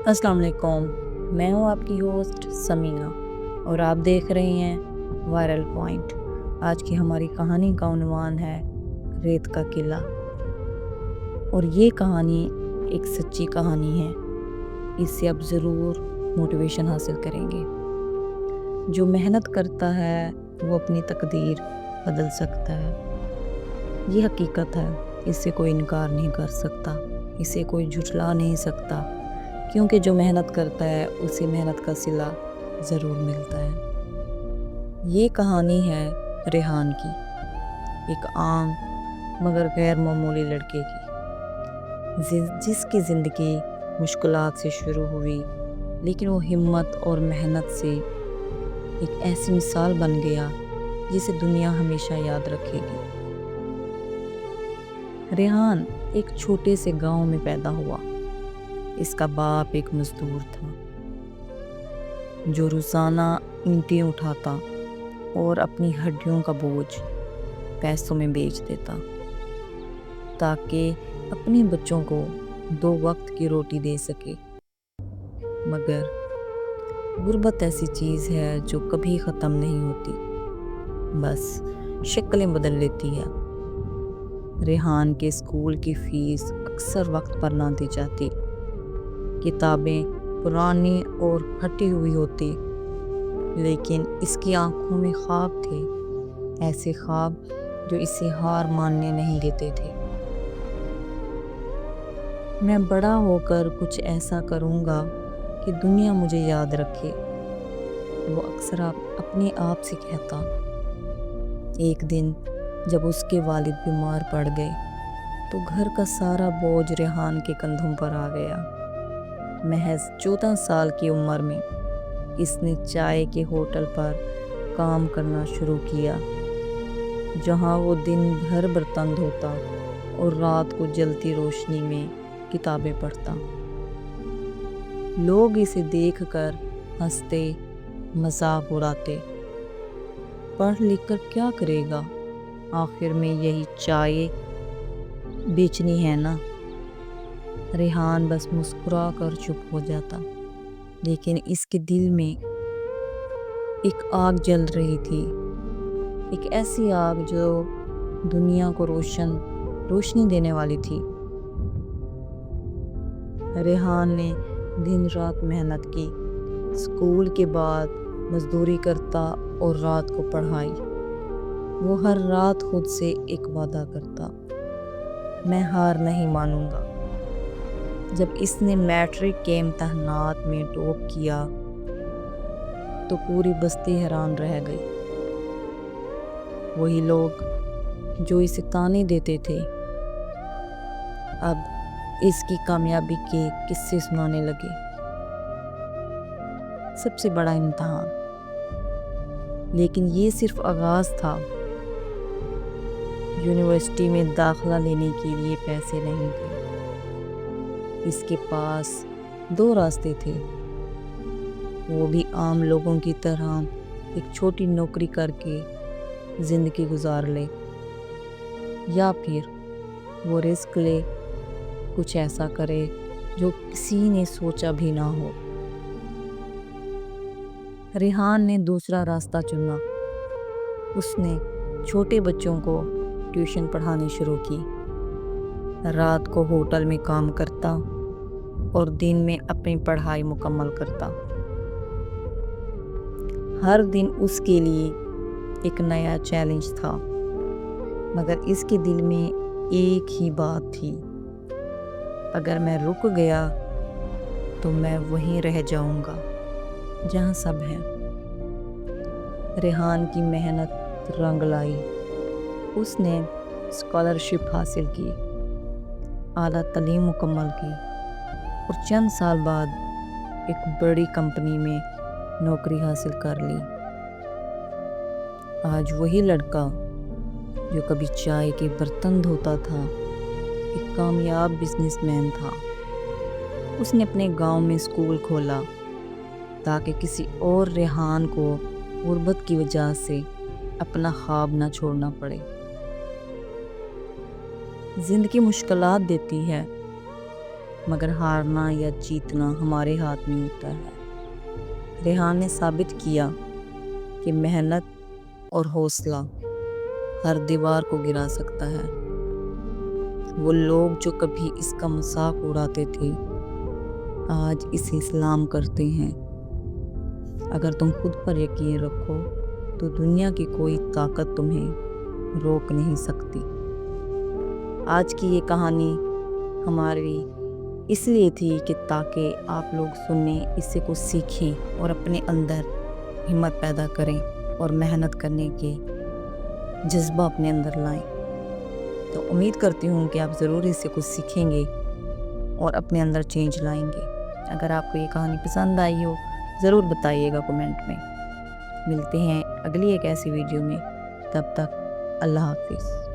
السلام علیکم، میں ہوں آپ کی ہوسٹ سمینہ اور آپ دیکھ رہے ہیں وائرل پوائنٹ۔ آج کی ہماری کہانی کا عنوان ہے ریت کا قلعہ، اور یہ کہانی ایک سچی کہانی ہے۔ اس سے آپ ضرور موٹیویشن حاصل کریں گے۔ جو محنت کرتا ہے وہ اپنی تقدیر بدل سکتا ہے، یہ حقیقت ہے۔ اس سے کوئی انکار نہیں کر سکتا، اسے کوئی جھٹلا نہیں سکتا، کیونکہ جو محنت کرتا ہے اسے محنت کا صلہ ضرور ملتا ہے۔ یہ کہانی ہے ریحان کی، ایک عام مگر غیر معمولی لڑکے کی، جس کی زندگی مشکلات سے شروع ہوئی، لیکن وہ ہمت اور محنت سے ایک ایسی مثال بن گیا جسے دنیا ہمیشہ یاد رکھے گی۔ ریحان ایک چھوٹے سے گاؤں میں پیدا ہوا۔ اس کا باپ ایک مزدور تھا جو روزانہ اینٹیں اٹھاتا اور اپنی ہڈیوں کا بوجھ پیسوں میں بیچ دیتا تاکہ اپنے بچوں کو 2 وقت کی روٹی دے سکے۔ مگر غربت ایسی چیز ہے جو کبھی ختم نہیں ہوتی، بس شکلیں بدل لیتی ہے۔ ریحان کے اسکول کی فیس اکثر وقت پر نہ دی جاتی، کتابیں پرانی اور پھٹی ہوئی ہوتی، لیکن اس کی آنکھوں میں خواب تھے، ایسے خواب جو اسے ہار ماننے نہیں دیتے تھے۔ میں بڑا ہو کر کچھ ایسا کروں گا کہ دنیا مجھے یاد رکھے، وہ اکثر اپنے آپ سے کہتا۔ ایک دن جب اس کے والد بیمار پڑ گئے تو گھر کا سارا بوجھ ریحان کے کندھوں پر آ گیا۔ محض 14 سال کی عمر میں اس نے چائے کے ہوٹل پر کام کرنا شروع کیا، جہاں وہ دن بھر برتن دھوتا اور رات کو جلتی روشنی میں کتابیں پڑھتا۔ لوگ اسے دیکھ کر ہنستے، مذاق اڑاتے، پڑھ لکھ کر کیا کرے گا، آخر میں یہی چائے بیچنی ہے نا۔ ریحان بس مسکرا کر چپ ہو جاتا، لیکن اس کے دل میں ایک آگ جل رہی تھی، ایک ایسی آگ جو دنیا کو روشنی دینے والی تھی۔ ریحان نے دن رات محنت کی، اسکول کے بعد مزدوری کرتا اور رات کو پڑھائی۔ وہ ہر رات خود سے ایک وعدہ کرتا، میں ہار نہیں مانوں گا۔ جب اس نے میٹرک کے امتحانات میں ٹاپ کیا تو پوری بستی حیران رہ گئی۔ وہی لوگ جو اسے طعنے دیتے تھے اب اس کی کامیابی کے قصے سنانے لگے۔ سب سے بڑا امتحان، لیکن یہ صرف آغاز تھا۔ یونیورسٹی میں داخلہ لینے کے لیے پیسے نہیں تھے۔ اس کے پاس 2 راستے تھے، وہ بھی عام لوگوں کی طرح ایک چھوٹی نوکری کر کے زندگی گزار لے، یا پھر وہ رسک لے، کچھ ایسا کرے جو کسی نے سوچا بھی نہ ہو۔ ریحان نے دوسرا راستہ چنا۔ اس نے چھوٹے بچوں کو ٹیوشن پڑھانی شروع کی، رات کو ہوٹل میں کام کرتا اور دن میں اپنی پڑھائی مکمل کرتا۔ ہر دن اس کے لیے ایک نیا چیلنج تھا، مگر اس کے دل میں ایک ہی بات تھی، اگر میں رک گیا تو میں وہیں رہ جاؤں گا جہاں سب ہیں۔ ریحان کی محنت رنگ لائی، اس نے اسکالرشپ حاصل کی، اعلیٰ تعلیم مکمل کی اور چند سال بعد ایک بڑی کمپنی میں نوکری حاصل کر لی۔ آج وہی لڑکا جو کبھی چائے کے برتن دھوتا تھا ایک کامیاب بزنس مین تھا۔ اس نے اپنے گاؤں میں اسکول کھولا تاکہ کسی اور ریحان کو غربت کی وجہ سے اپنا خواب نہ چھوڑنا پڑے۔ زندگی مشکلات دیتی ہے، مگر ہارنا یا جیتنا ہمارے ہاتھ میں ہوتا ہے۔ ریحان نے ثابت کیا کہ محنت اور حوصلہ ہر دیوار کو گرا سکتا ہے۔ وہ لوگ جو کبھی اس کا مذاق اڑاتے تھے آج اسے سلام کرتے ہیں۔ اگر تم خود پر یقین رکھو تو دنیا کی کوئی طاقت تمہیں روک نہیں سکتی۔ آج کی یہ کہانی ہماری اس لیے تھی کہ تاکہ آپ لوگ سنیں، اس سے کچھ سیکھیں اور اپنے اندر ہمت پیدا کریں اور محنت کرنے کے جذبہ اپنے اندر لائیں۔ تو امید کرتی ہوں کہ آپ ضرور اس سے کچھ سیکھیں گے اور اپنے اندر چینج لائیں گے۔ اگر آپ کو یہ کہانی پسند آئی ہو ضرور بتائیے گا کمنٹ میں۔ ملتے ہیں اگلی ایک ایسی ویڈیو میں، تب تک اللہ حافظ۔